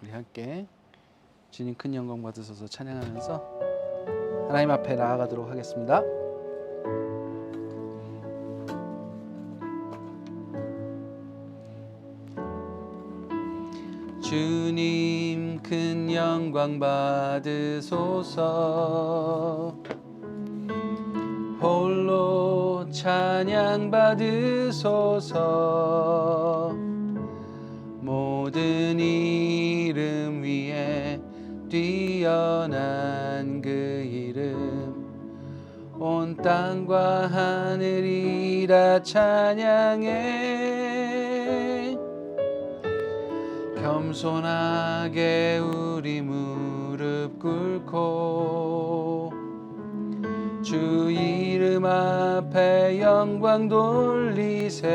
우리 함께 주님 큰 영광 받으셔서 찬양하면서 하나님 앞에 나아가도록 하겠습니다. 주님 큰 영광 받으소서. 홀로 찬양 받으소서. 모든 이름 위에 뛰어난 그 이름, 온 땅과 하늘이 다 찬양해. 겸손하게 우리 무릎 꿇고 주 이름 앞에 영광 돌리세.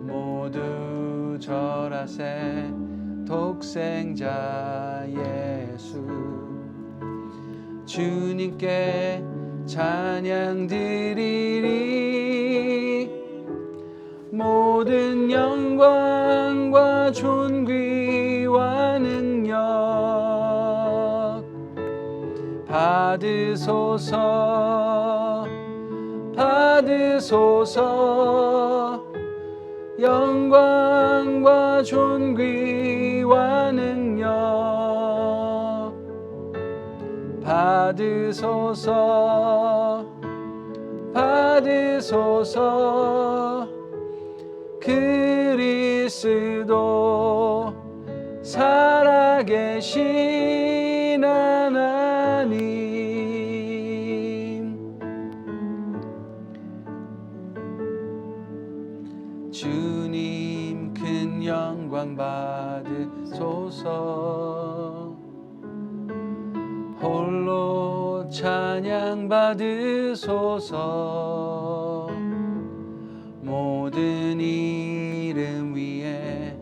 모두 절하세. 독생자 예수 주님께 찬양 드리리. 모든 영광과 존귀와 능력 받으소서. 받으소서. 영광과 존귀와 능력 받으소서. 받으소서. 그리스도 살아계신 하나님, 주님 큰 영광 받으소서. 홀로 찬양 받으소서. 모든 이름 위에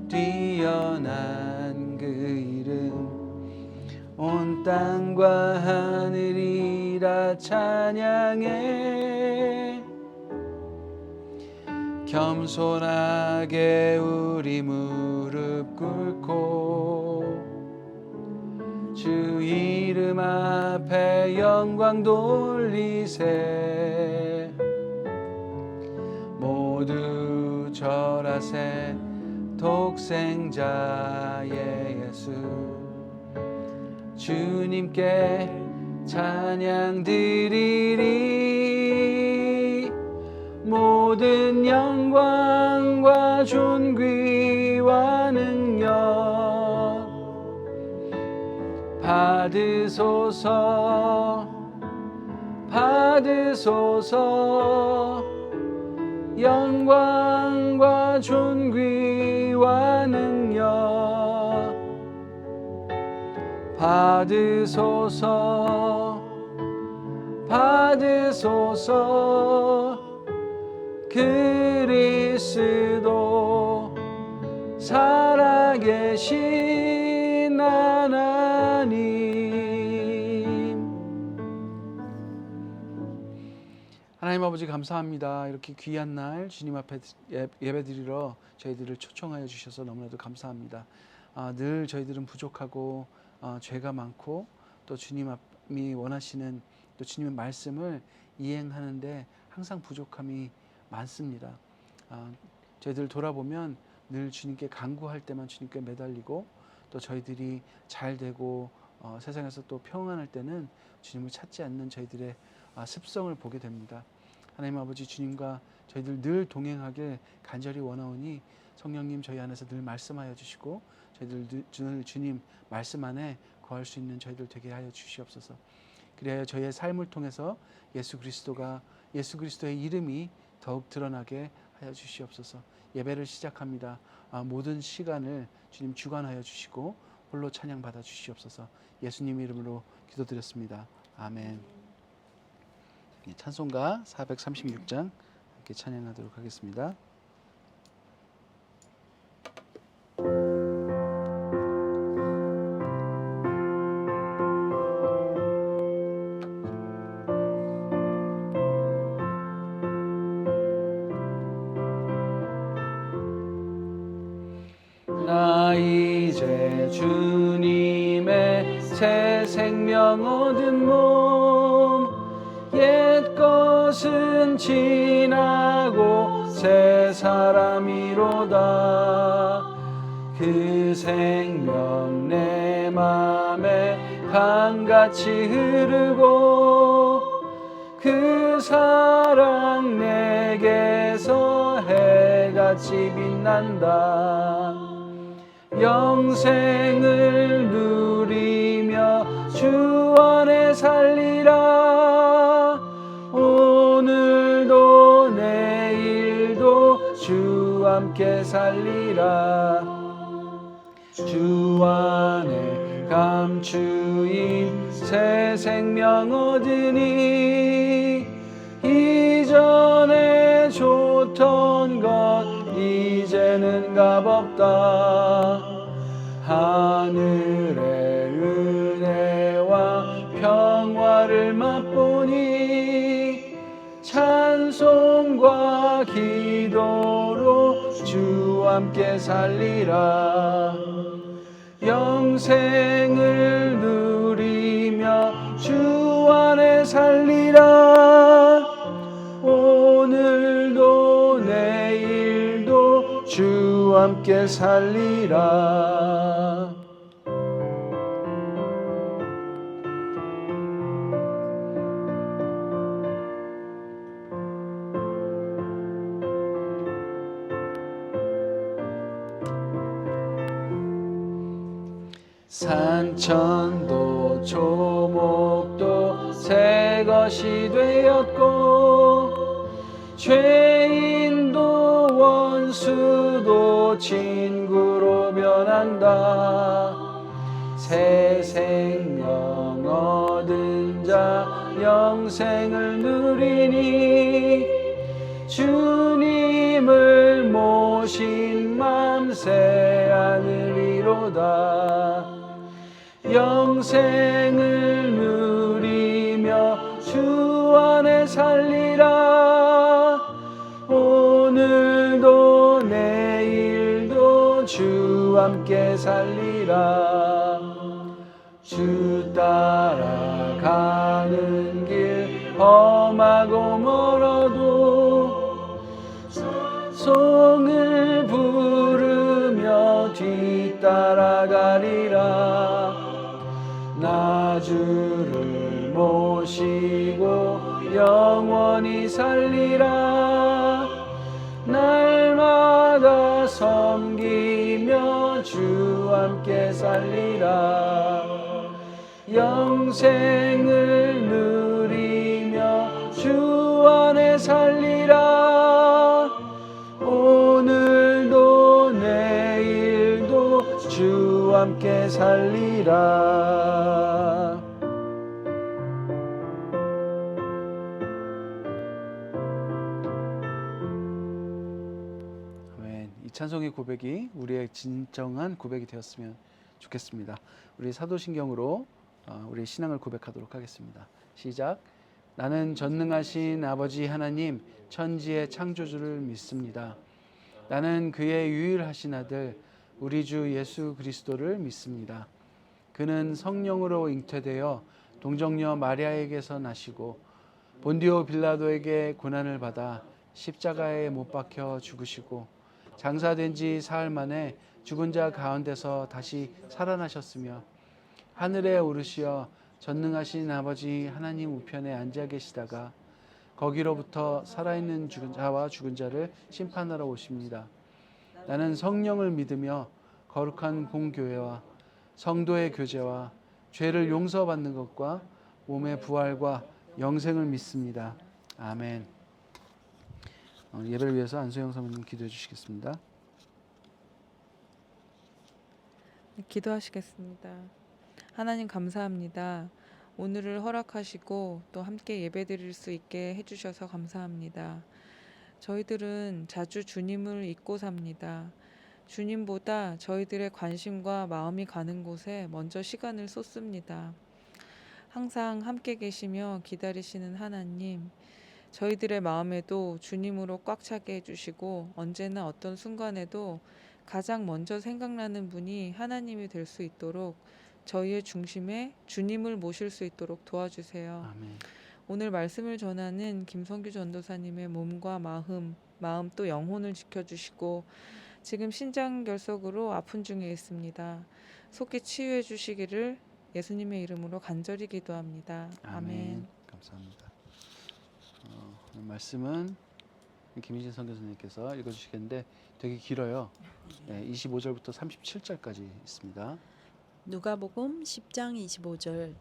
뛰어난 그 이름, 온 땅과 하늘이 다 찬양해. 겸손하게 우리 무릎 꿇고 주 이름 앞에 영광 돌리세. 모두 절하세. 독생자 예수 주님께 찬양 드리리. 모든 영광과 존귀와 능력 받으소서. 받으소서. 영광과 존귀와 능력 받으소서. 받으소서. 그리스도 살아계신 하나님. 하나님 아버지 감사합니다. 이렇게 귀한 날 주님 앞에 예배드리러 저희들을 초청하여 주셔서 너무나도 감사합니다. 늘 저희들은 부족하고 죄가 많고 또 주님이 원하시는 또 주님의 말씀을 이행하는데 항상 부족함이 많습니다. 저희들 돌아보면 늘 주님께 간구할 때만 주님께 매달리고 또 저희들이 잘 되고 세상에서 또 평안할 때는 주님을 찾지 않는 저희들의 습성을 보게 됩니다. 하나님 아버지, 주님과 저희들 늘 동행하길 간절히 원하오니 성령님 저희 안에서 늘 말씀하여 주시고 저희들 늘 주님 말씀 안에 거할 수 있는 저희들 되게 하여 주시옵소서. 그리하여 저희의 삶을 통해서 예수 그리스도의 이름이 더욱 드러나게 하여 주시옵소서. 예배를 시작합니다. 모든 시간을 주님 주관하여 주시고 홀로 찬양 받아 주시옵소서. 예수님 이름으로 기도드렸습니다. 아멘. 찬송가 436장 함께 찬양하도록 하겠습니다. 이제 주님의 새 생명 얻은 몸 옛 것은 지나고 새 사람이로다 그 생명 내 맘에 강같이 흐르고 그 사랑 내게서 해같이 빛난다 영생을 누리며 주 안에 살리라 오늘도 내일도 주 함께 살리라 주 안에 감추인 새 생명 얻으니 이전에 좋던 것 이제는 값없다 하늘의 은혜와 평화를 맛보니 찬송과 기도로 주 함께 살리라 영생을 누리며 주 안에 살리라 오늘도 내일도 주 함께 살리라 산천도 조목도 새 것이 되었고 죄인도 원수도 친구로 변한다 새 생명 얻은 자 영생을 누리니 주님을 모신 맘 새 하늘이로다 영생을 누리며 주 안에 살리라 오늘도 내일도 주 함께 살리라 주 따라가는 길 험하고 멀어도 송을 부르며 뒤따라가리라 나 주를 모시고 영원히 살리라 날마다 섬기며 주 함께 살리라 영생을 누리며 주 안에 살리라 오늘도 내일도 주 함께 살리라 아멘. 이 찬송의 고백이 우리의 진정한 고백이 되었으면 좋겠습니다. 우리 사도신경으로 우리 신앙을 고백하도록 하겠습니다. 시작. 나는 전능하신 아버지 하나님 천지의 창조주를 믿습니다. 나는 그의 유일하신 아들 우리 주 예수 그리스도를 믿습니다. 그는 성령으로 잉태되어 동정녀 마리아에게서 나시고 본디오 빌라도에게 고난을 받아 십자가에 못 박혀 죽으시고 장사된 지 사흘 만에 죽은 자 가운데서 다시 살아나셨으며 하늘에 오르시어 전능하신 아버지 하나님 우편에 앉아 계시다가 거기로부터 살아있는 자와 죽은 자를 심판하러 오십니다. 나는 성령을 믿으며 거룩한 공교회와 성도의 교제와 죄를 용서받는 것과 몸의 부활과 영생을 믿습니다. 아멘. 예배를 위해서 안소영 사모님 기도해 주시겠습니다. 기도하시겠습니다. 하나님 감사합니다. 오늘을 허락하시고 또 함께 예배드릴 수 있게 해주셔서 감사합니다. 저희들은 자주 주님을 잊고 삽니다. 주님보다 저희들의 관심과 마음이 가는 곳에 먼저 시간을 쏟습니다. 항상 함께 계시며 기다리시는 하나님, 저희들의 마음에도 주님으로 꽉 차게 해주시고 언제나 어떤 순간에도 가장 먼저 생각나는 분이 하나님이 될 수 있도록 저희의 중심에 주님을 모실 수 있도록 도와주세요. 아멘. 오늘 말씀을 전하는 김성규 전도사님의 몸과 마음 또 영혼을 지켜주시고 지금 신장결석으로 아픈 중에 있습니다. 속히 치유해 주시기를 예수님의 이름으로 간절히 기도합니다. 아멘. 감사합니다. 오늘 말씀은 김희진 선교사님께서 읽어주시겠는데 되게 길어요. 네, 25절부터 37절까지 있습니다. 누가복음 10장 25절.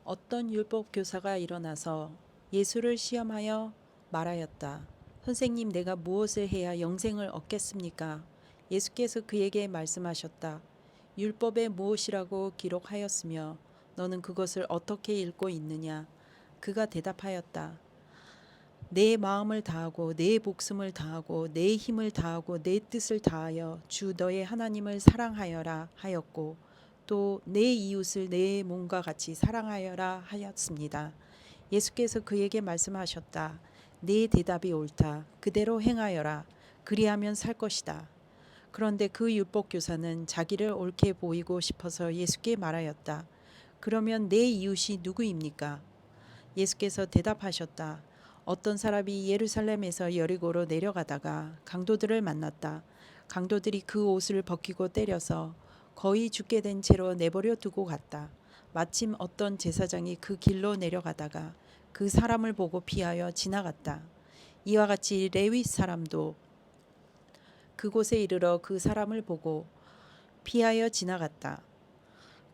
어떤 율법 교사가 일어나서 예수를 시험하여 말하였다. 선생님, 내가 무엇을 해야 영생을 얻겠습니까? 예수께서 그에게 말씀하셨다. 율법에 무엇이라고 기록하였으며 너는 그것을 어떻게 읽고 있느냐? 그가 대답하였다. 내 마음을 다하고 내 목숨을 다하고 내 힘을 다하고 내 뜻을 다하여 주 너의 하나님을 사랑하여라 하였고 또 내 이웃을 내 몸과 같이 사랑하여라 하였습니다. 예수께서 그에게 말씀하셨다. 네 대답이 옳다. 그대로 행하여라. 그리하면 살 것이다. 그런데 그 율법 교사는 자기를 옳게 보이고 싶어서 예수께 말하였다. 그러면 내 이웃이 누구입니까? 예수께서 대답하셨다. 어떤 사람이 예루살렘에서 여리고로 내려가다가 강도들을 만났다. 강도들이 그 옷을 벗기고 때려서 거의 죽게 된 채로 내버려 두고 갔다. 마침 어떤 제사장이 그 길로 내려가다가 그 사람을 보고 피하여 지나갔다. 이와 같이 레위 사람도 그곳에 이르러 그 사람을 보고 피하여 지나갔다.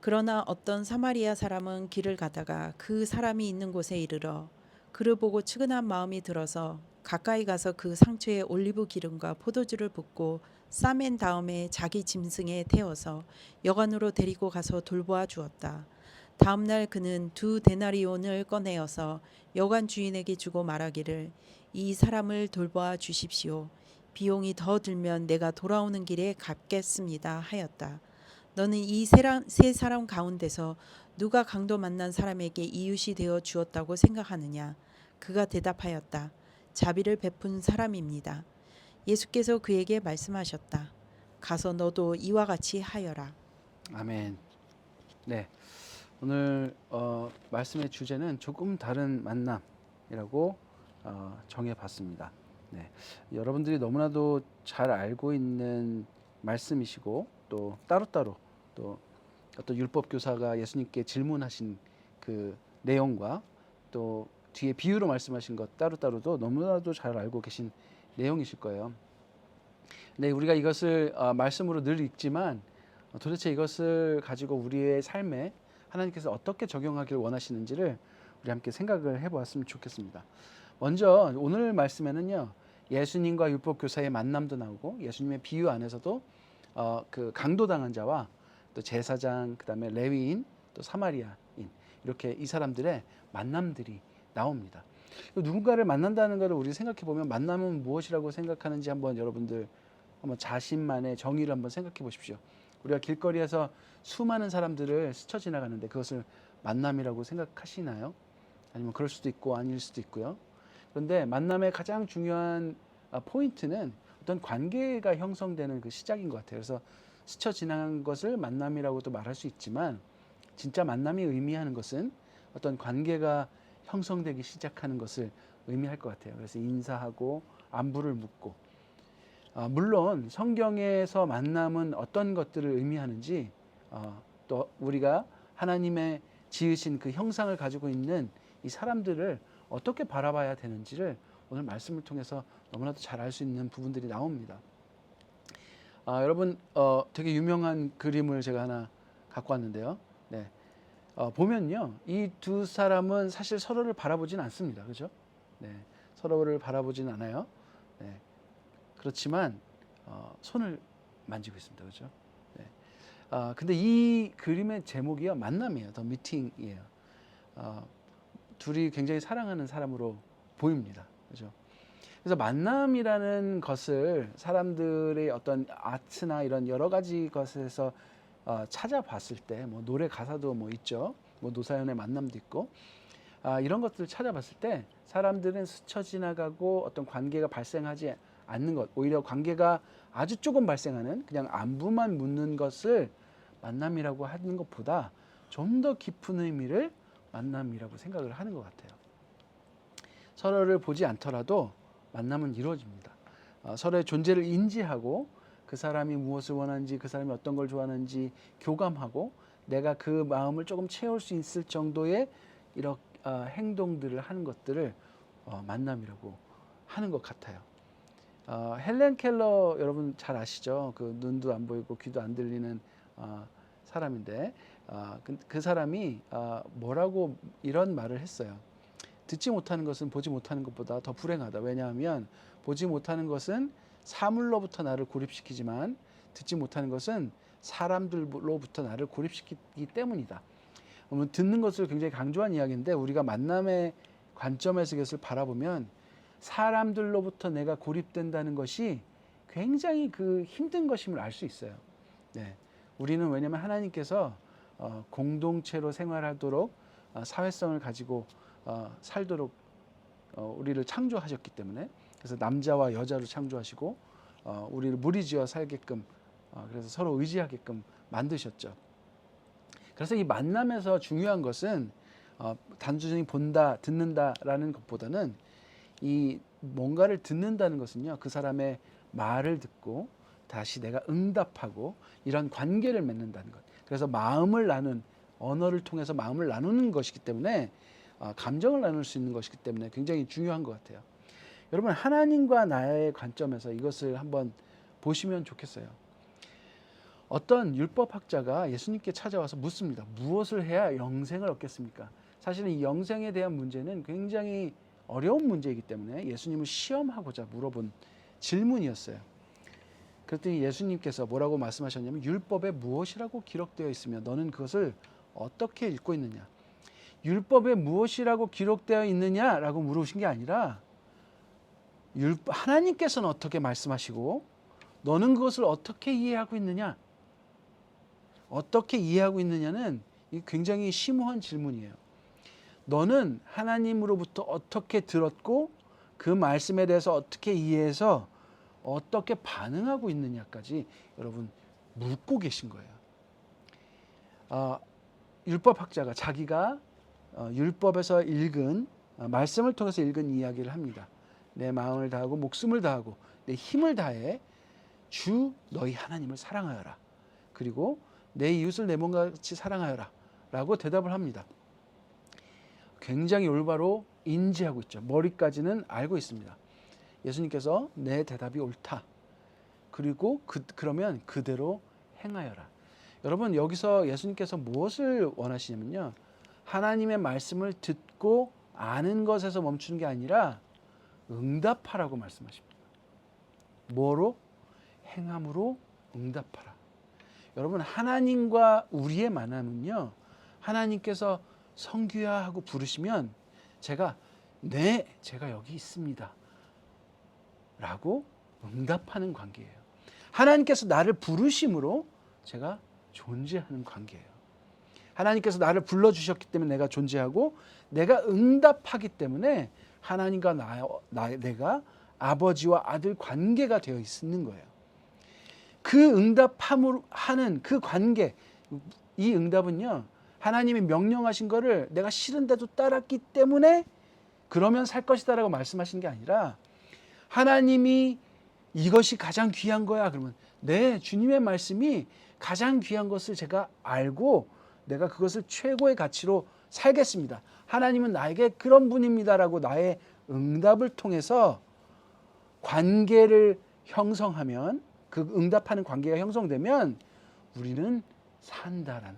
그러나 어떤 사마리아 사람은 길을 가다가 그 사람이 있는 곳에 이르러 그를 보고 측은한 마음이 들어서 가까이 가서 그 상처에 올리브 기름과 포도주를 붓고 싸맨 다음에 자기 짐승에 태워서 여관으로 데리고 가서 돌보아 주었다. 다음 날 그는 2데나리온을 꺼내어서 여관 주인에게 주고 말하기를 이 사람을 돌보아 주십시오. 비용이 더 들면 내가 돌아오는 길에 갚겠습니다 하였다. 너는 이 세 사람 가운데서 누가 강도 만난 사람에게 이웃이 되어 주었다고 생각하느냐? 그가 대답하였다. 자비를 베푼 사람입니다. 예수께서 그에게 말씀하셨다. 가서 너도 이와 같이 하여라. 아멘. 네, 오늘 말씀의 주제는 조금 다른 만남이라고 정해봤습니다. 네, 여러분들이 너무나도 잘 알고 있는 말씀이시고 또 따로따로 또 어떤 율법 교사가 예수님께 질문하신 그 내용과 또 뒤에 비유로 말씀하신 것 따로따로도 너무나도 잘 알고 계신 내용이실 거예요. 네, 우리가 이것을 말씀으로 늘 읽지만 도대체 이것을 가지고 우리의 삶에 하나님께서 어떻게 적용하길 원하시는지를 우리 함께 생각을 해보았으면 좋겠습니다. 먼저 오늘 말씀에는요, 예수님과 율법 교사의 만남도 나오고 예수님의 비유 안에서도 그 강도당한 자와 또 제사장, 그다음에 레위인, 또 사마리아인 이렇게 이 사람들의 만남들이 나옵니다. 누군가를 만난다는 것을 우리 생각해 보면 만남은 무엇이라고 생각하는지 한번 여러분들 한번 자신만의 정의를 한번 생각해 보십시오. 우리가 길거리에서 수많은 사람들을 스쳐 지나가는데 그것을 만남이라고 생각하시나요? 아니면 그럴 수도 있고 아닐 수도 있고요. 그런데 만남의 가장 중요한 포인트는 어떤 관계가 형성되는 그 시작인 것 같아요. 그래서 스쳐 지나간 것을 만남이라고도 말할 수 있지만 진짜 만남이 의미하는 것은 어떤 관계가 형성되기 시작하는 것을 의미할 것 같아요. 그래서 인사하고 안부를 묻고 물론 성경에서 만남은 어떤 것들을 의미하는지 또 우리가 하나님의 지으신 그 형상을 가지고 있는 이 사람들을 어떻게 바라봐야 되는지를 오늘 말씀을 통해서 너무나도 잘 알 수 있는 부분들이 나옵니다. 여러분 되게 유명한 그림을 제가 하나 갖고 왔는데요. 네. 보면요, 이 두 사람은 사실 서로를 바라보진 않습니다. 그렇죠? 네. 서로를 바라보진 않아요. 네. 그렇지만 손을 만지고 있습니다. 그렇죠? 네. 근데 이 그림의 제목이요, 만남이에요. 더 미팅이에요. 둘이 굉장히 사랑하는 사람으로 보입니다. 그렇죠? 그래서 만남이라는 것을 사람들의 어떤 아트나 이런 여러 가지 것에서 찾아봤을 때, 뭐 노래 가사도 뭐 있죠. 뭐 노사연의 만남도 있고, 이런 것들을 찾아봤을 때 사람들은 스쳐 지나가고 어떤 관계가 발생하지 않는 것, 오히려 관계가 아주 조금 발생하는 그냥 안부만 묻는 것을 만남이라고 하는 것보다 좀 더 깊은 의미를 만남이라고 생각을 하는 것 같아요. 서로를 보지 않더라도 만남은 이루어집니다. 서로의 존재를 인지하고 그 사람이 무엇을 원하는지, 그 사람이 어떤 걸 좋아하는지 교감하고 내가 그 마음을 조금 채울 수 있을 정도의 이런 행동들을 하는 것들을 만남이라고 하는 것 같아요. 헬렌 켈러 여러분 잘 아시죠? 그 눈도 안 보이고 귀도 안 들리는 사람인데 그 사람이 뭐라고 이런 말을 했어요. 듣지 못하는 것은 보지 못하는 것보다 더 불행하다. 왜냐하면 보지 못하는 것은 사물로부터 나를 고립시키지만 듣지 못하는 것은 사람들로부터 나를 고립시키기 때문이다. 듣는 것을 굉장히 강조한 이야기인데 우리가 만남의 관점에서 이것을 바라보면 사람들로부터 내가 고립된다는 것이 굉장히 그 힘든 것임을 알 수 있어요. 네. 우리는 왜냐하면 하나님께서 공동체로 생활하도록 사회성을 가지고 살도록 우리를 창조하셨기 때문에 그래서 남자와 여자로 창조하시고 우리를 무리지어 살게끔 그래서 서로 의지하게끔 만드셨죠. 그래서 이 만남에서 중요한 것은 단순히 본다, 듣는다라는 것보다는 이 뭔가를 듣는다는 것은요, 그 사람의 말을 듣고 다시 내가 응답하고 이런 관계를 맺는다는 것. 그래서 마음을 나눈 언어를 통해서 마음을 나누는 것이기 때문에 감정을 나눌 수 있는 것이기 때문에 굉장히 중요한 것 같아요. 여러분 하나님과 나의 관점에서 이것을 한번 보시면 좋겠어요. 어떤 율법학자가 예수님께 찾아와서 묻습니다. 무엇을 해야 영생을 얻겠습니까? 사실은 이 영생에 대한 문제는 굉장히 어려운 문제이기 때문에 예수님을 시험하고자 물어본 질문이었어요. 그랬더니 예수님께서 뭐라고 말씀하셨냐면 율법에 무엇이라고 기록되어 있으며 너는 그것을 어떻게 읽고 있느냐. 율법에 무엇이라고 기록되어 있느냐라고 물으신 게 아니라 하나님께서는 어떻게 말씀하시고 너는 그것을 어떻게 이해하고 있느냐. 어떻게 이해하고 있느냐는 굉장히 심오한 질문이에요. 너는 하나님으로부터 어떻게 들었고 그 말씀에 대해서 어떻게 이해해서 어떻게 반응하고 있느냐까지 여러분 묻고 계신 거예요. 율법학자가 자기가 율법에서 읽은 말씀을 통해서 읽은 이야기를 합니다. 내 마음을 다하고 목숨을 다하고 내 힘을 다해 주 너희 하나님을 사랑하여라. 그리고 내 이웃을 내 몸과 같이 사랑하여라 라고 대답을 합니다. 굉장히 올바로 인지하고 있죠. 머리까지는 알고 있습니다. 예수님께서 내 대답이 옳다. 그리고 그러면 그대로 행하여라. 여러분 여기서 예수님께서 무엇을 원하시냐면요. 하나님의 말씀을 듣고 아는 것에서 멈추는 게 아니라 응답하라고 말씀하십니다. 뭐로? 행함으로 응답하라. 여러분 하나님과 우리의 만남은요. 하나님께서 성규야 하고 부르시면 제가 네, 제가 여기 있습니다. 라고 응답하는 관계예요. 하나님께서 나를 부르심으로 제가 존재하는 관계예요. 하나님께서 나를 불러주셨기 때문에 내가 존재하고 내가 응답하기 때문에 하나님과 내가 아버지와 아들 관계가 되어 있는 거예요. 그 응답함으로 하는 그 관계, 이 응답은요. 하나님이 명령하신 거를 내가 싫은데도 따랐기 때문에 그러면 살 것이다라고 말씀하시는 게 아니라 하나님이 이것이 가장 귀한 거야. 그러면 네, 주님의 말씀이 가장 귀한 것을 제가 알고 내가 그것을 최고의 가치로 살겠습니다. 하나님은 나에게 그런 분입니다라고 나의 응답을 통해서 관계를 형성하면 그 응답하는 관계가 형성되면 우리는 산다라는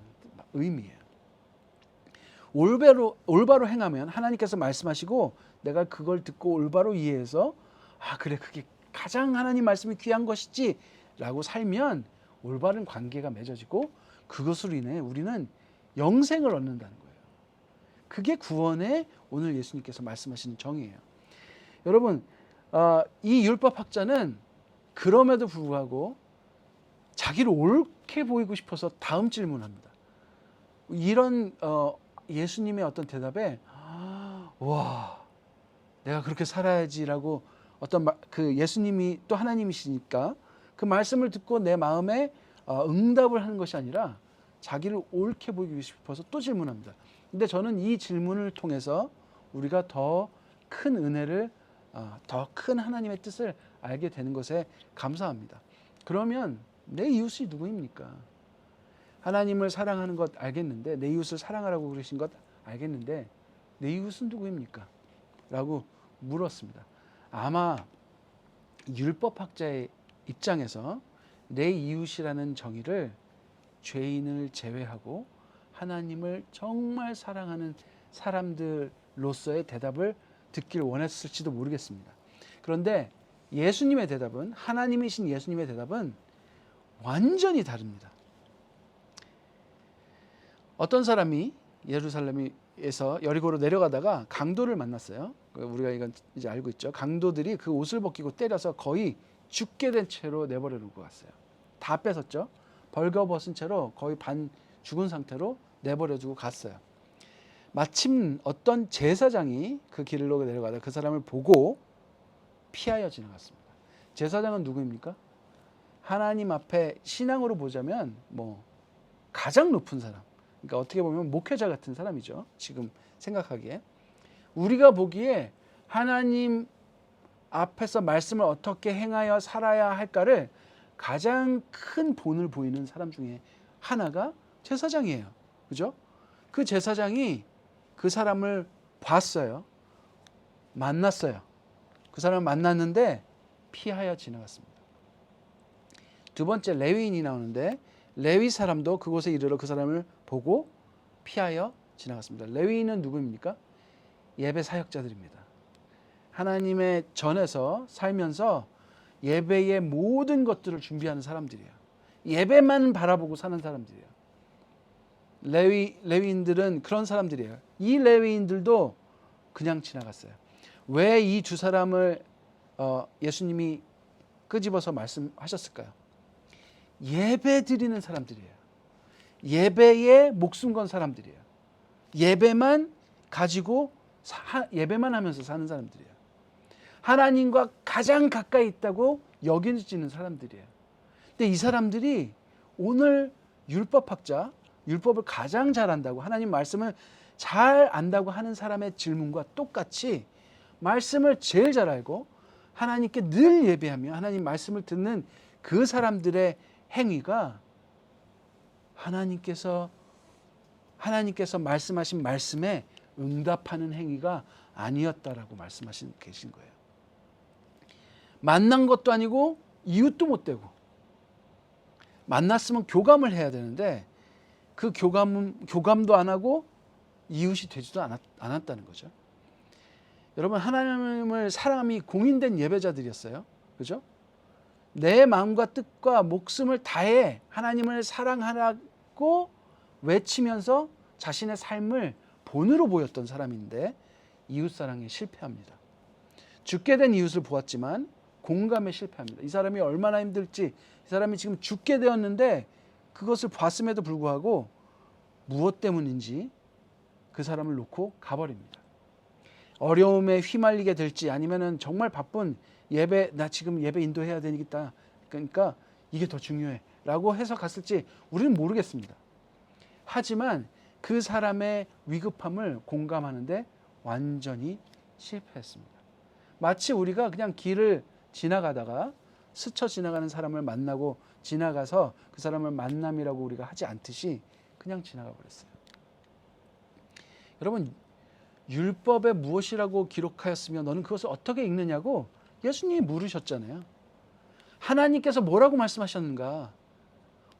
의미예요. 올바로 행하면 하나님께서 말씀하시고 내가 그걸 듣고 올바로 이해해서 그래 그게 가장 하나님 말씀이 귀한 것이지 라고 살면 올바른 관계가 맺어지고 그것으로 인해 우리는 영생을 얻는다는 거예요. 그게 구원의 오늘 예수님께서 말씀하시는 정의예요. 여러분 이 율법학자는 그럼에도 불구하고 자기를 옳게 보이고 싶어서 다음 질문합니다. 이런 예수님의 어떤 대답에 와 내가 그렇게 살아야지라고 그 예수님이 또 하나님이시니까 그 말씀을 듣고 내 마음에 응답을 하는 것이 아니라 자기를 옳게 보이기 싶어서 또 질문합니다. 근데 저는 이 질문을 통해서 우리가 더 큰 은혜를, 더 큰 하나님의 뜻을 알게 되는 것에 감사합니다. 그러면 내 이웃이 누구입니까? 하나님을 사랑하는 것 알겠는데, 내 이웃을 사랑하라고 그러신 것 알겠는데 내 이웃은 누구입니까? 라고 물었습니다. 아마 율법학자의 입장에서 내 이웃이라는 정의를 죄인을 제외하고 하나님을 정말 사랑하는 사람들로서의 대답을 듣길 원했을지도 모르겠습니다. 그런데 예수님의 대답은, 하나님이신 예수님의 대답은 완전히 다릅니다. 어떤 사람이 예루살렘에서 여리고로 내려가다가 강도를 만났어요. 우리가 이건 이제 알고 있죠. 강도들이 그 옷을 벗기고 때려서 거의 죽게 된 채로 내버려 놓고 갔어요. 다 뺏었죠. 벌거벗은 채로 거의 반 죽은 상태로 내버려 두고 갔어요. 마침 어떤 제사장이 그 길로 내려가다 그 사람을 보고 피하여 지나갔습니다. 제사장은 누구입니까? 하나님 앞에 신앙으로 보자면 가장 높은 사람. 그러니까 어떻게 보면 목회자 같은 사람이죠. 지금 생각하기에. 우리가 보기에 하나님 앞에서 말씀을 어떻게 행하여 살아야 할까를 가장 큰 본을 보이는 사람 중에 하나가 제사장이에요. 그죠? 그 제사장이 그 사람을 봤어요. 만났어요. 그 사람을 만났는데 피하여 지나갔습니다. 두 번째 레위인이 나오는데 레위 사람도 그곳에 이르러 그 사람을 보고 피하여 지나갔습니다. 레위인은 누구입니까? 예배 사역자들입니다. 하나님의 전에서 살면서 예배의 모든 것들을 준비하는 사람들이에요. 예배만 바라보고 사는 사람들이에요. 레위인들은 그런 사람들이에요. 이 레위인들도 그냥 지나갔어요. 왜 이 두 사람을 예수님이 끄집어서 말씀하셨을까요? 예배 드리는 사람들이에요. 예배에 목숨 건 사람들이에요. 예배만 가지고 예배만 하면서 사는 사람들이에요. 하나님과 가장 가까이 있다고 여겨지는 사람들이에요. 근데 이 사람들이 오늘 율법학자, 율법을 가장 잘 안다고, 하나님 말씀을 잘 안다고 하는 사람의 질문과 똑같이 말씀을 제일 잘 알고 하나님께 늘 예배하며 하나님 말씀을 듣는 그 사람들의 행위가 하나님께서 말씀하신 말씀에 응답하는 행위가 아니었다라고 말씀하신 계신 거예요. 만난 것도 아니고 이웃도 못 되고, 만났으면 교감을 해야 되는데 그 교감도 안 하고 이웃이 되지도 않았다는 거죠. 여러분, 하나님을 사랑함이 공인된 예배자들이었어요. 그죠? 내 마음과 뜻과 목숨을 다해 하나님을 사랑하라고 외치면서 자신의 삶을 본으로 보였던 사람인데 이웃사랑에 실패합니다. 죽게 된 이웃을 보았지만 공감에 실패합니다. 이 사람이 얼마나 힘들지, 이 사람이 지금 죽게 되었는데 그것을 봤음에도 불구하고 무엇 때문인지 그 사람을 놓고 가버립니다. 어려움에 휘말리게 될지, 아니면은 정말 바쁜 나 지금 예배 인도해야 되겠다, 그러니까 이게 더 중요해 라고 해서 갔을지 우리는 모르겠습니다. 하지만 그 사람의 위급함을 공감하는데 완전히 실패했습니다. 마치 우리가 그냥 길을 지나가다가 스쳐 지나가는 사람을 만나고 지나가서 그 사람을 만남이라고 우리가 하지 않듯이 그냥 지나가 버렸어요. 여러분, 율법에 무엇이라고 기록하였으며 너는 그것을 어떻게 읽느냐고 예수님이 물으셨잖아요. 하나님께서 뭐라고 말씀하셨는가?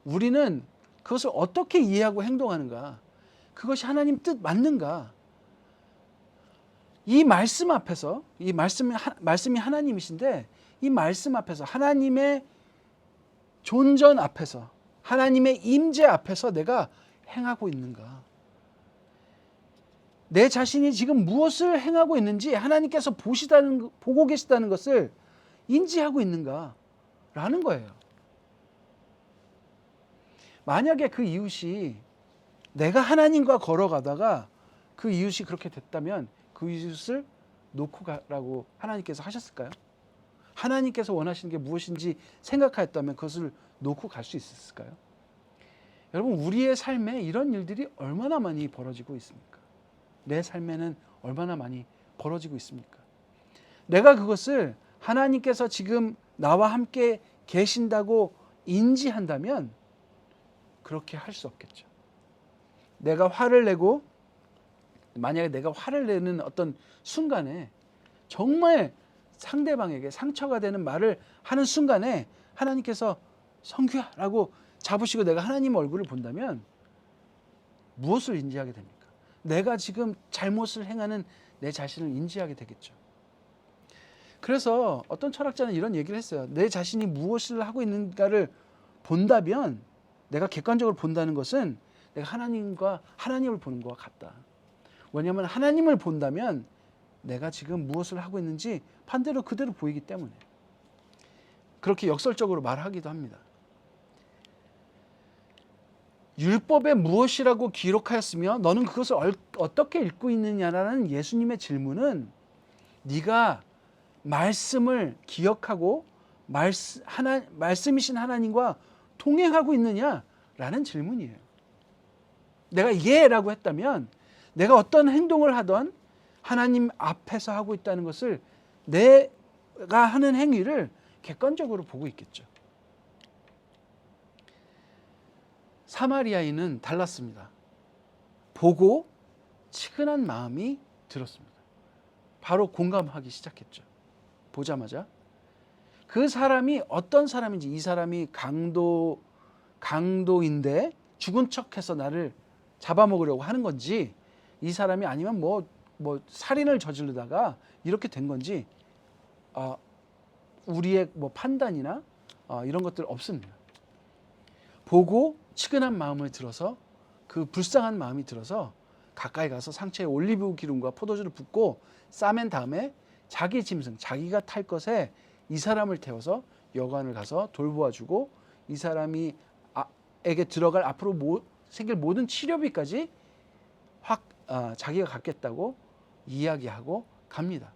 우리는 그것을 어떻게 이해하고 행동하는가? 그것이 하나님 뜻 맞는가? 이 말씀 앞에서, 이 말씀이 하나님이신데 이 말씀 앞에서, 하나님의 존전 앞에서, 하나님의 임재 앞에서 내가 행하고 있는가? 내 자신이 지금 무엇을 행하고 있는지 하나님께서 보고 계시다는 것을 인지하고 있는가? 라는 거예요. 만약에 그 이웃이, 내가 하나님과 걸어가다가 그 이웃이 그렇게 됐다면 그 이웃을 놓고 가라고 하나님께서 하셨을까요? 하나님께서 원하시는 게 무엇인지 생각하였다면 그것을 놓고 갈 수 있었을까요? 여러분, 우리의 삶에 이런 일들이 얼마나 많이 벌어지고 있습니까? 내 삶에는 얼마나 많이 벌어지고 있습니까? 내가 그것을 하나님께서 지금 나와 함께 계신다고 인지한다면 그렇게 할 수 없겠죠. 내가 화를 내고, 만약에 내가 화를 내는 어떤 순간에 정말 상대방에게 상처가 되는 말을 하는 순간에 하나님께서 성규야 라고 잡으시고 내가 하나님 얼굴을 본다면 무엇을 인지하게 됩니까? 내가 지금 잘못을 행하는 내 자신을 인지하게 되겠죠. 그래서 어떤 철학자는 이런 얘기를 했어요. 내 자신이 무엇을 하고 있는가를 본다면, 내가 객관적으로 본다는 것은 내가 하나님을 보는 것과 같다. 왜냐하면 하나님을 본다면 내가 지금 무엇을 하고 있는지 반대로 그대로 보이기 때문에 그렇게 역설적으로 말하기도 합니다. 율법에 무엇이라고 기록하였으며 너는 그것을 어떻게 읽고 있느냐라는 예수님의 질문은 네가 말씀을 기억하고 말씀이신 하나님과 동행하고 있느냐라는 질문이에요. 내가 예라고 했다면 내가 어떤 행동을 하던 하나님 앞에서 하고 있다는 것을 내가 하는 행위를 객관적으로 보고 있겠죠. 사마리아인은 달랐습니다. 보고 치근한 마음이 들었습니다. 바로 공감하기 시작했죠. 보자마자 그 사람이 어떤 사람인지, 이 사람이 강도인데 죽은 척해서 나를 잡아먹으려고 하는 건지, 이 사람이 아니면 뭐 살인을 저지르다가 이렇게 된 건지 우리의 판단이나 이런 것들 없습니다. 보고 치근한 마음을 들어서, 그 불쌍한 마음이 들어서 가까이 가서 상처에 올리브 기름과 포도주를 붓고 싸맨 다음에 자기 짐승, 자기가 탈 것에 이 사람을 태워서 여관을 가서 돌보아주고 이 사람이 에게 들어갈 앞으로 생길 모든 치료비까지 자기가 갖겠다고 이야기하고 갑니다.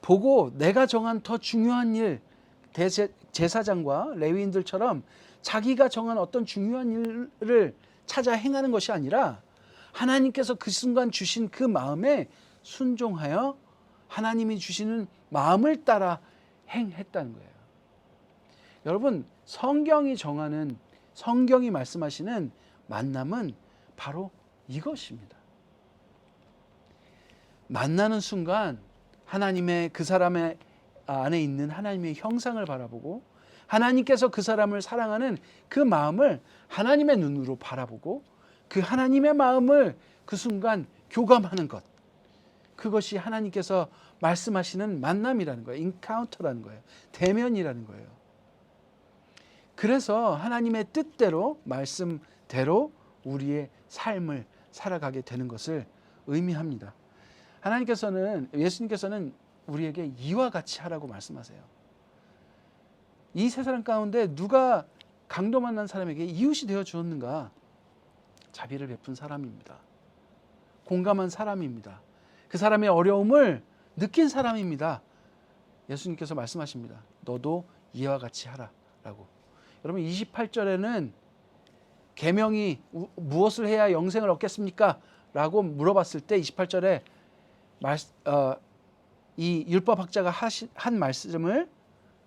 보고 내가 정한 더 중요한 일, 제사장과 레위인들처럼 자기가 정한 어떤 중요한 일을 찾아 행하는 것이 아니라 하나님께서 그 순간 주신 그 마음에 순종하여 하나님이 주시는 마음을 따라 행했다는 거예요. 여러분, 성경이 말씀하시는 만남은 바로 이것입니다. 만나는 순간 하나님의, 그 사람의 안에 있는 하나님의 형상을 바라보고 하나님께서 그 사람을 사랑하는 그 마음을 하나님의 눈으로 바라보고 그 하나님의 마음을 그 순간 교감하는 것, 그것이 하나님께서 말씀하시는 만남이라는 거예요. 인카운터라는 거예요. 대면이라는 거예요. 그래서 하나님의 뜻대로, 말씀대로 우리의 삶을 살아가게 되는 것을 의미합니다. 예수님께서는 우리에게 이와 같이 하라고 말씀하세요. 이 세 사람 가운데 누가 강도 만난 사람에게 이웃이 되어 주었는가? 자비를 베푼 사람입니다. 공감한 사람입니다. 그 사람의 어려움을 느낀 사람입니다. 예수님께서 말씀하십니다. 너도 이와 같이 하라라고. 여러분, 28절에는 계명이 무엇을 해야 영생을 얻겠습니까? 라고 물어봤을 때 28절에 이 율법학자가 한 말씀을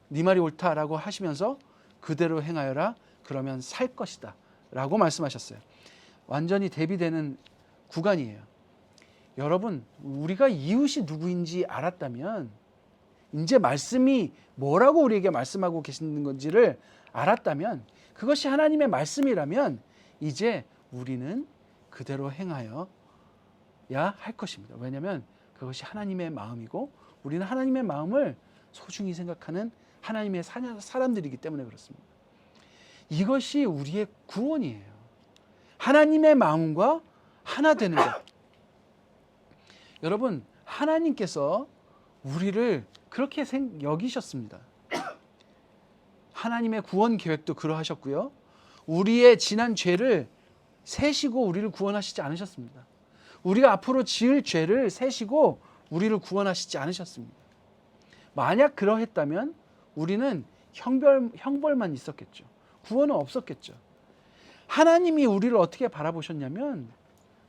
네 말이 옳다라고 하시면서 그대로 행하여라, 그러면 살 것이다 라고 말씀하셨어요. 완전히 대비되는 구간이에요. 여러분, 우리가 이웃이 누구인지 알았다면, 이제 말씀이 뭐라고 우리에게 말씀하고 계시는 건지를 알았다면, 그것이 하나님의 말씀이라면 이제 우리는 그대로 행하여야 할 것입니다. 왜냐하면 그것이 하나님의 마음이고 우리는 하나님의 마음을 소중히 생각하는 하나님의 사람들이기 때문에 그렇습니다. 이것이 우리의 구원이에요. 하나님의 마음과 하나 되는 것. 여러분, 하나님께서 우리를 그렇게 여기셨습니다. 하나님의 구원 계획도 그러하셨고요. 우리의 지난 죄를 세시고 우리를 구원하시지 않으셨습니다. 우리가 앞으로 지을 죄를 세시고 우리를 구원하시지 않으셨습니다. 만약 그러했다면 우리는 형벌만 있었겠죠. 구원은 없었겠죠. 하나님이 우리를 어떻게 바라보셨냐면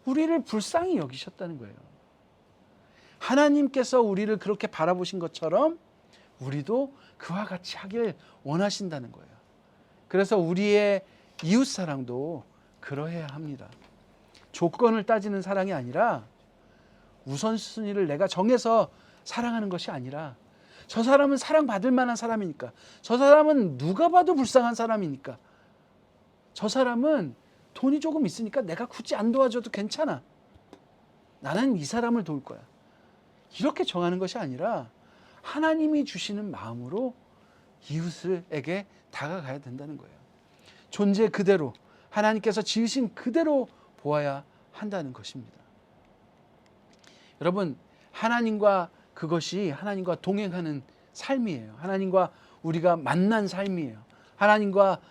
우리를 불쌍히 여기셨다는 거예요. 하나님께서 우리를 그렇게 바라보신 것처럼 우리도 그와 같이 하길 원하신다는 거예요. 그래서 우리의 이웃사랑도 그러해야 합니다. 조건을 따지는 사랑이 아니라 우선순위를 내가 정해서 사랑하는 것이 아니라 저 사람은 사랑받을 만한 사람이니까, 저 사람은 누가 봐도 불쌍한 사람이니까, 저 사람은 돈이 조금 있으니까 내가 굳이 안 도와줘도 괜찮아, 나는 이 사람을 도울 거야, 이렇게 정하는 것이 아니라 하나님이 주시는 마음으로 이웃에게 다가가야 된다는 거예요. 존재 그대로 하나님께서 지으신 그대로 보아야 한다는 것입니다. 여러분, 그것이 하나님과 동행하는 삶이에요. 하나님과 우리가 만난 삶이에요. 하나님과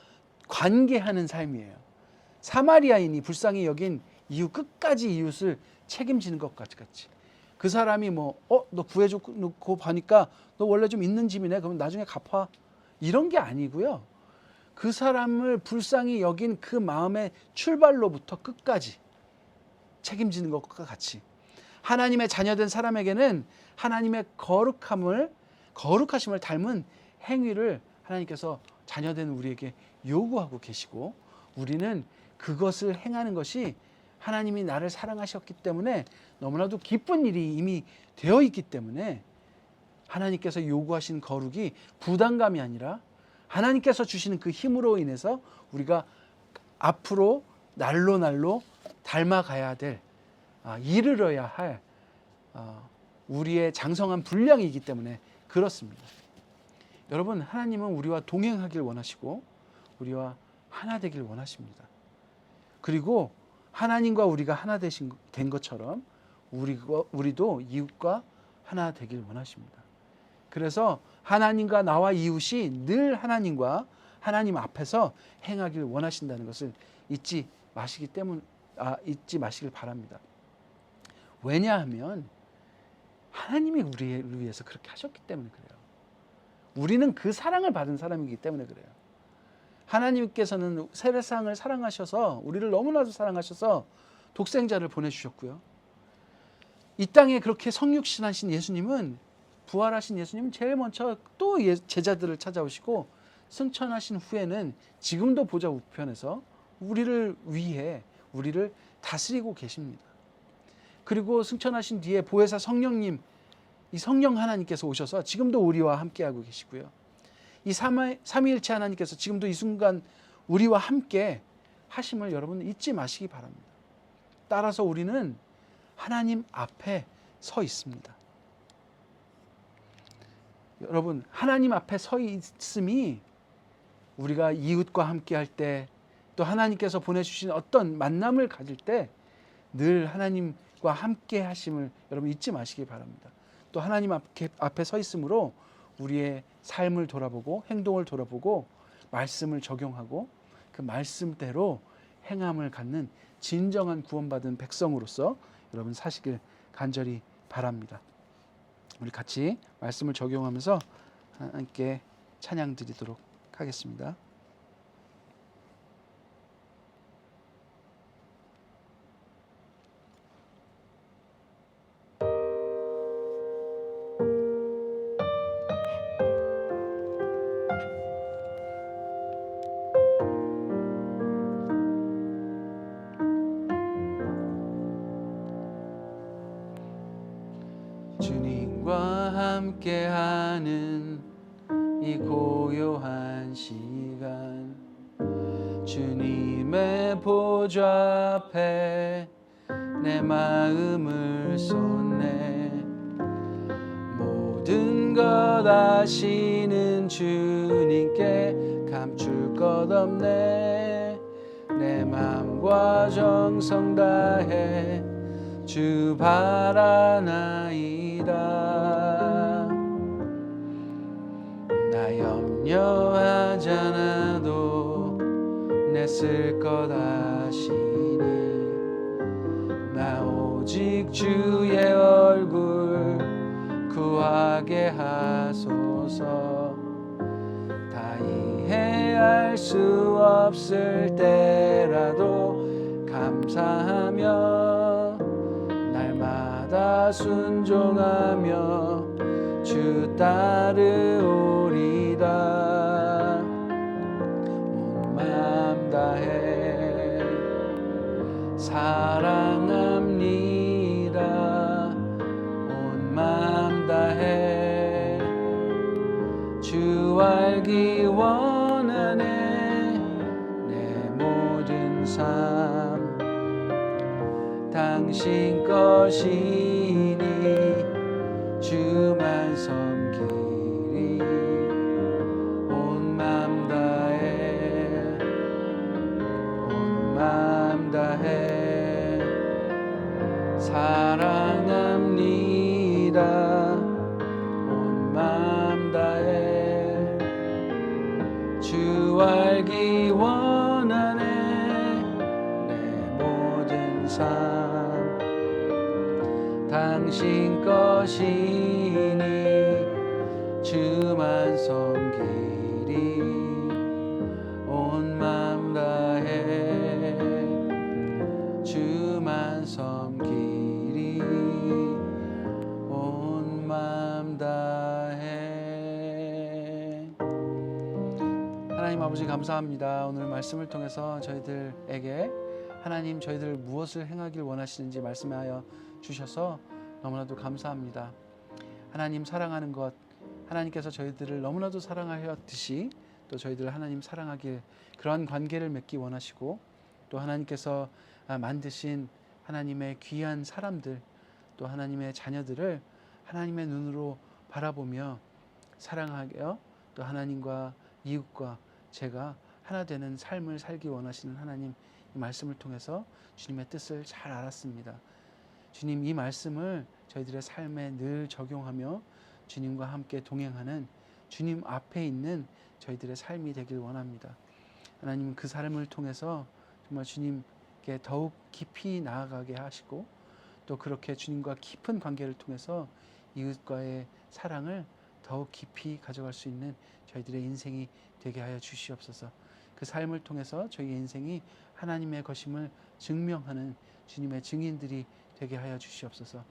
관계하는 삶이에요. 사마리아인이 불쌍히 여긴 이웃, 끝까지 이웃을 책임지는 것 같이 그 사람이 너 구해주고 보니까 너 원래 좀 있는 집이네, 그럼 나중에 갚아, 이런 게 아니고요. 그 사람을 불쌍히 여긴 그 마음의 출발로부터 끝까지 책임지는 것과 같이 하나님의 자녀된 사람에게는 하나님의 거룩하심을 닮은 행위를 하나님께서 자녀된 우리에게 요구하고 계시고, 우리는 그것을 행하는 것이 하나님이 나를 사랑하셨기 때문에 너무나도 기쁜 일이 이미 되어 있기 때문에 하나님께서 요구하신 거룩이 부담감이 아니라 하나님께서 주시는 그 힘으로 인해서 우리가 앞으로 날로 닮아가야 될, 이르러야 할 우리의 장성한 분량이기 때문에 그렇습니다. 여러분, 하나님은 우리와 동행하길 원하시고 우리와 하나 되길 원하십니다. 그리고 하나님과 우리가 하나 된 것처럼 우리도 이웃과 하나 되길 원하십니다. 그래서 하나님과 나와 이웃이 늘 하나님 앞에서 행하길 원하신다는 것을 잊지 마시길 바랍니다. 왜냐하면 하나님이 우리를 위해서 그렇게 하셨기 때문에 그래요. 우리는 그 사랑을 받은 사람이기 때문에 그래요. 하나님께서는 세상을 사랑하셔서, 우리를 너무나도 사랑하셔서 독생자를 보내주셨고요. 이 땅에 그렇게 성육신하신 예수님은, 부활하신 예수님은 제일 먼저 또 제자들을 찾아오시고 승천하신 후에는 지금도 보좌 우편에서 우리를 위해 우리를 다스리고 계십니다. 그리고 승천하신 뒤에 보혜사 성령님, 이 성령 하나님께서 오셔서 지금도 우리와 함께하고 계시고요. 이 삼위일체 하나님께서 지금도 이 순간 우리와 함께 하심을 여러분 잊지 마시기 바랍니다. 따라서 우리는 하나님 앞에 서 있습니다. 여러분, 하나님 앞에 서 있음이 우리가 이웃과 함께할 때, 또 하나님께서 보내주신 어떤 만남을 가질 때 늘 하나님과 함께 하심을 여러분 잊지 마시기 바랍니다. 또 하나님 앞에 서 있으므로 우리의 삶을 돌아보고 행동을 돌아보고 말씀을 적용하고 그 말씀대로 행함을 갖는 진정한 구원받은 백성으로서 여러분 사시길 간절히 바랍니다. 우리 같이 말씀을 적용하면서 함께 찬양 드리도록 하겠습니다. 주님과 함께하는 이 고요한 시간, 주님의 보좌 앞에 내 마음을 쏟네. 모든 것 아시는 주님께 감출 것 없네. 내 마음과 정성 다해 주 바라나이다. 나 염려하지 않아도 내 쓸 것 아시니, 나 오직 주의 얼굴 구하게 하소서. 하소서. 다 이해할 수 없을 때라도 감사하며 날마다 순종하며 주 따르오리다. 온 마음 다해 사랑합니다. 온 마음 다해 주 알기 원하네. 내 모든 삶 당신 것이니 주만 섬기리. 온 마음 다해 온 마음 다해 사랑합니다. 온 마음 다해 주 알기 원하네. 내 모든 삶 당신 것이니 주만 섬기리. 온 마음 다해 주만 섬기리. 온 마음 다해. 하나님 아버지 감사합니다. 오늘 말씀을 통해서 저희들에게 하나님 저희들 무엇을 행하길 원하시는지 말씀하여 주셔서 너무나도 감사합니다. 하나님 사랑하는 것, 하나님께서 저희들을 너무나도 사랑하였듯이 또 저희들을 하나님 사랑하길, 그러한 관계를 맺기 원하시고, 또 하나님께서 만드신 하나님의 귀한 사람들, 또 하나님의 자녀들을 하나님의 눈으로 바라보며 사랑하여 또 하나님과 이웃과 제가 하나 되는 삶을 살기 원하시는 하나님, 이 말씀을 통해서 주님의 뜻을 잘 알았습니다. 주님, 이 말씀을 저희들의 삶에 늘 적용하며 주님과 함께 동행하는 주님 앞에 있는 저희들의 삶이 되길 원합니다. 하나님, 그 삶을 통해서 정말 주님께 더욱 깊이 나아가게 하시고, 또 그렇게 주님과 깊은 관계를 통해서 이웃과의 사랑을 더욱 깊이 가져갈 수 있는 저희들의 인생이 되게 하여 주시옵소서. 그 삶을 통해서 저희의 인생이 하나님의 것임을 증명하는 주님의 증인들이 되게 하여 주시옵소서.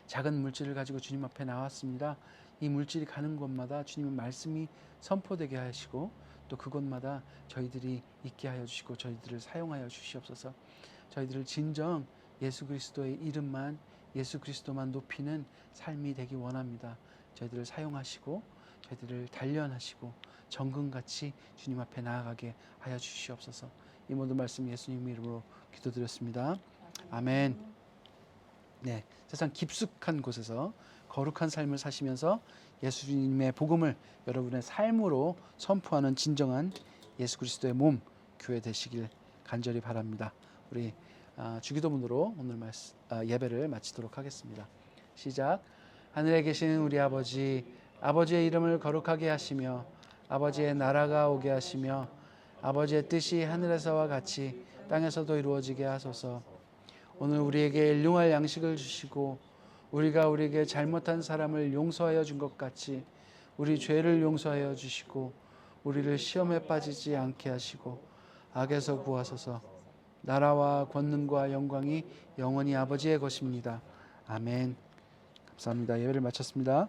작은 물질을 가지고 주님 앞에 나왔습니다. 이 물질이 가는 곳마다 주님의 말씀이 선포되게 하시고, 또 그곳마다 저희들이 있게 하여 주시고 저희들을 사용하여 주시옵소서. 저희들을 진정 예수 그리스도의 이름만, 예수 그리스도만 높이는 삶이 되기 원합니다. 저희들을 사용하시고 저희들을 단련하시고 정금같이 주님 앞에 나아가게 하여 주시옵소서. 이 모든 말씀 예수님 이름으로 기도드렸습니다. 아멘. 네, 세상 깊숙한 곳에서 거룩한 삶을 사시면서 예수님의 복음을 여러분의 삶으로 선포하는 진정한 예수 그리스도의 몸 교회 되시길 간절히 바랍니다. 우리 주기도문으로 오늘 예배를 마치도록 하겠습니다. 시작. 하늘에 계신 우리 아버지, 아버지의 이름을 거룩하게 하시며 아버지의 나라가 오게 하시며 아버지의 뜻이 하늘에서와 같이 땅에서도 이루어지게 하소서. 오늘 우리에게 일용할 양식을 주시고 우리가 우리에게 잘못한 사람을 용서하여 준 것 같이 우리 죄를 용서하여 주시고 우리를 시험에 빠지지 않게 하시고 악에서 구하소서. 나라와 권능과 영광이 영원히 아버지의 것입니다. 아멘. 감사합니다. 예배를 마쳤습니다.